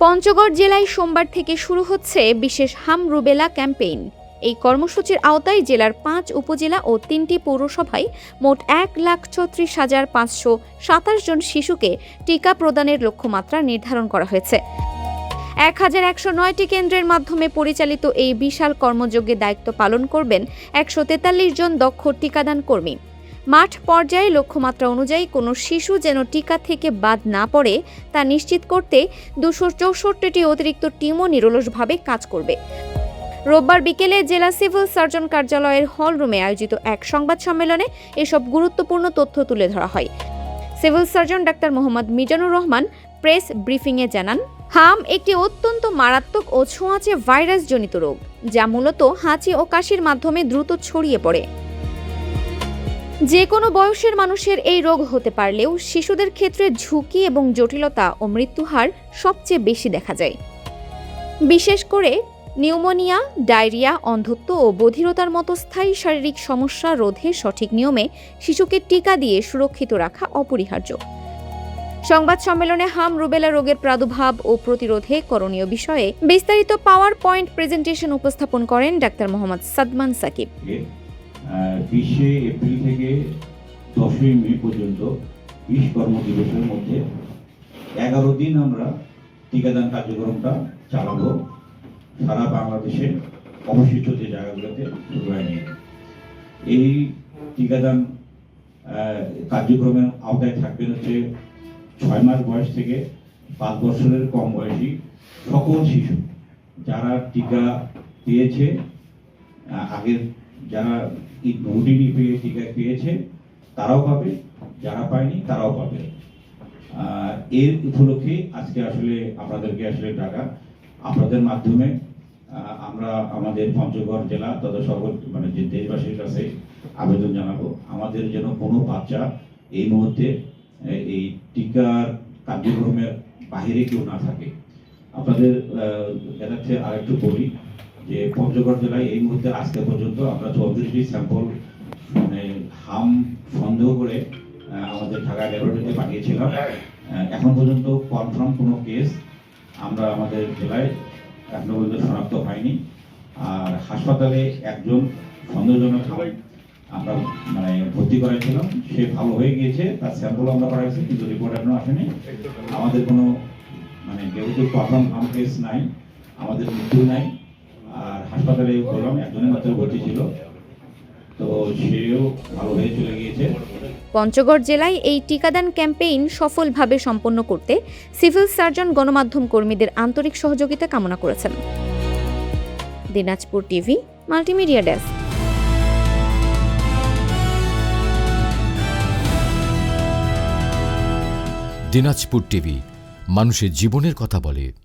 পঞ্চগড় জেলায় সোমবার থেকে শুরু হচ্ছে বিশেষ হাম রুবেলা ক্যাম্পেইন। এই কর্মসূচির আওতায় জেলার ৫ উপজেলা ও ৩টি পৌরসভায় মোট ১,৩৬,৫২৭ জন শিশুকে টিকা প্রদানের লক্ষ্যমাত্রা নির্ধারণ করা হয়েছে। ১,১০৯টি কেন্দ্রের মাধ্যমে পরিচালিত এই বিশাল কর্মযজ্ঞে দায়িত্ব পালন করবেন ১৪৩ জন দক্ষ টিকাদান কর্মী। মাঠ পর্যায়ে লক্ষ্যমাত্রা অনুযায়ী কোনো শিশু যেন টিকা থেকে বাদ না পড়ে তা নিশ্চিত করতে ২৬৪টি অতিরিক্ত টিমও নিরলসভাবে কাজ করবে। রোববার বিকেলে জেলা সিভিল সার্জন কার্যালয়ের হলরুমে আয়োজিত এক সংবাদ সম্মেলনে এসব গুরুত্বপূর্ণ তথ্য তুলে ধরা হয়। Civil surgeon doctor Mohammad Mizanur Rahman press ব্রিফিংয়ে জানান, হাম একটি অত্যন্ত মারাত্মক ও ছোঁয়াচে ভাইরাসজনিত রোগ, যা মূলত হাঁচি ও কাশির মাধ্যমে দ্রুত ছড়িয়ে পড়ে। যে কোনো বয়সের মানুষের এই রোগ হতে পারলেও শিশুদের ক্ষেত্রে ঝুঁকি এবং জটিলতা ও মৃত্যুহার সবচেয়ে বেশি দেখা যায়। বিশেষ করে নিউমোনিয়া, ডায়রিয়া, অন্ধত্ব ও বধিরতার মতো স্থায়ী শারীরিক সমস্যা রোধে সঠিক নিয়মে শিশুকে টিকা দিয়ে সুরক্ষিত রাখা অপরিহার্য। সংবাদ সম্মেলনে হাম রুবেলা রোগের প্রাদুর্ভাব ও প্রতিরোধে করণীয় বিষয়ে বিস্তারিত পাওয়ার পয়েন্ট প্রেজেন্টেশন উপস্থাপন করেন ডাক্তার মোহাম্মদ সাদমান সাকিব। 20শে এপ্রিল থেকে 10ই মে পর্যন্ত 20 কর্মদিবসের মধ্যে 11 দিন আমরা টিকাদান কার্যক্রমটা চালাবো সারা বাংলাদেশে অবশিষ্ট যে জায়গাগুলোতে শুরু হয়নি। এই টিকাদান কার্যক্রমের আওতায় থাকবেন হচ্ছে 6 মাস বয়স থেকে 5 বছরের কম বয়সী সকল শিশু যারা টিকা পেয়েছে, আগের যারা রুটিন টিকা পেয়েছে তারাও পাবে, যারা পায়নি তারাও পাবে। এর উপলক্ষে আজকে আসলে আপনাদেরকে আসলে ডাকা, আপনাদের মাধ্যমে আমরা আমাদের পঞ্চগড় জেলা তথা সকল যে দেশবাসীর কাছে আবেদন জানাবো, আমাদের যেন কোনো বাচ্চা এই মুহূর্তে এই টিকার কার্যক্রমের বাহিরে কেউ না থাকে। আপনাদের জানাচ্ছে আরেকটু বলি যে পঞ্চগড় জেলায় এই মুহূর্তে আজকে পর্যন্ত আমরা 34টি স্যাম্পল হাম সন্দেহ করে আমাদের ঢাকা ল্যাবরেটরিতে পাঠিয়েছিলাম। এখন পর্যন্ত কনফার্ম কোনো কেস আমরা আমাদের জেলায় এখনো পর্যন্ত শনাক্ত হয়নি। আর হাসপাতালে একজন সন্দেহজনক আমরা ভর্তি করাইছিলাম, সে ভালো হয়ে গিয়েছে, তার স্যাম্পল আমরা পাঠাইছি, কিন্তু রিপোর্ট এখনো আসেনি। আমাদের কোনো যেহেতু কনফার্ম হাম কেস নাই, আমাদের মৃত্যু নাই। আর হাসপাতালে বললাম একজনের মাত্র ভর্তি ছিল, তো সেও ভালো হয়ে চলে গিয়েছে। পঞ্চগড় জেলায় এই টিকাদান ক্যাম্পেইন সফলভাবে সম্পন্ন করতে সিভিল সার্জন গণমাধ্যম কর্মীদের আন্তরিক সহযোগিতা কামনা করেছেন। Dinajpur TV multimedia desk. Dinajpur TV মানুষের জীবনের কথা বলে।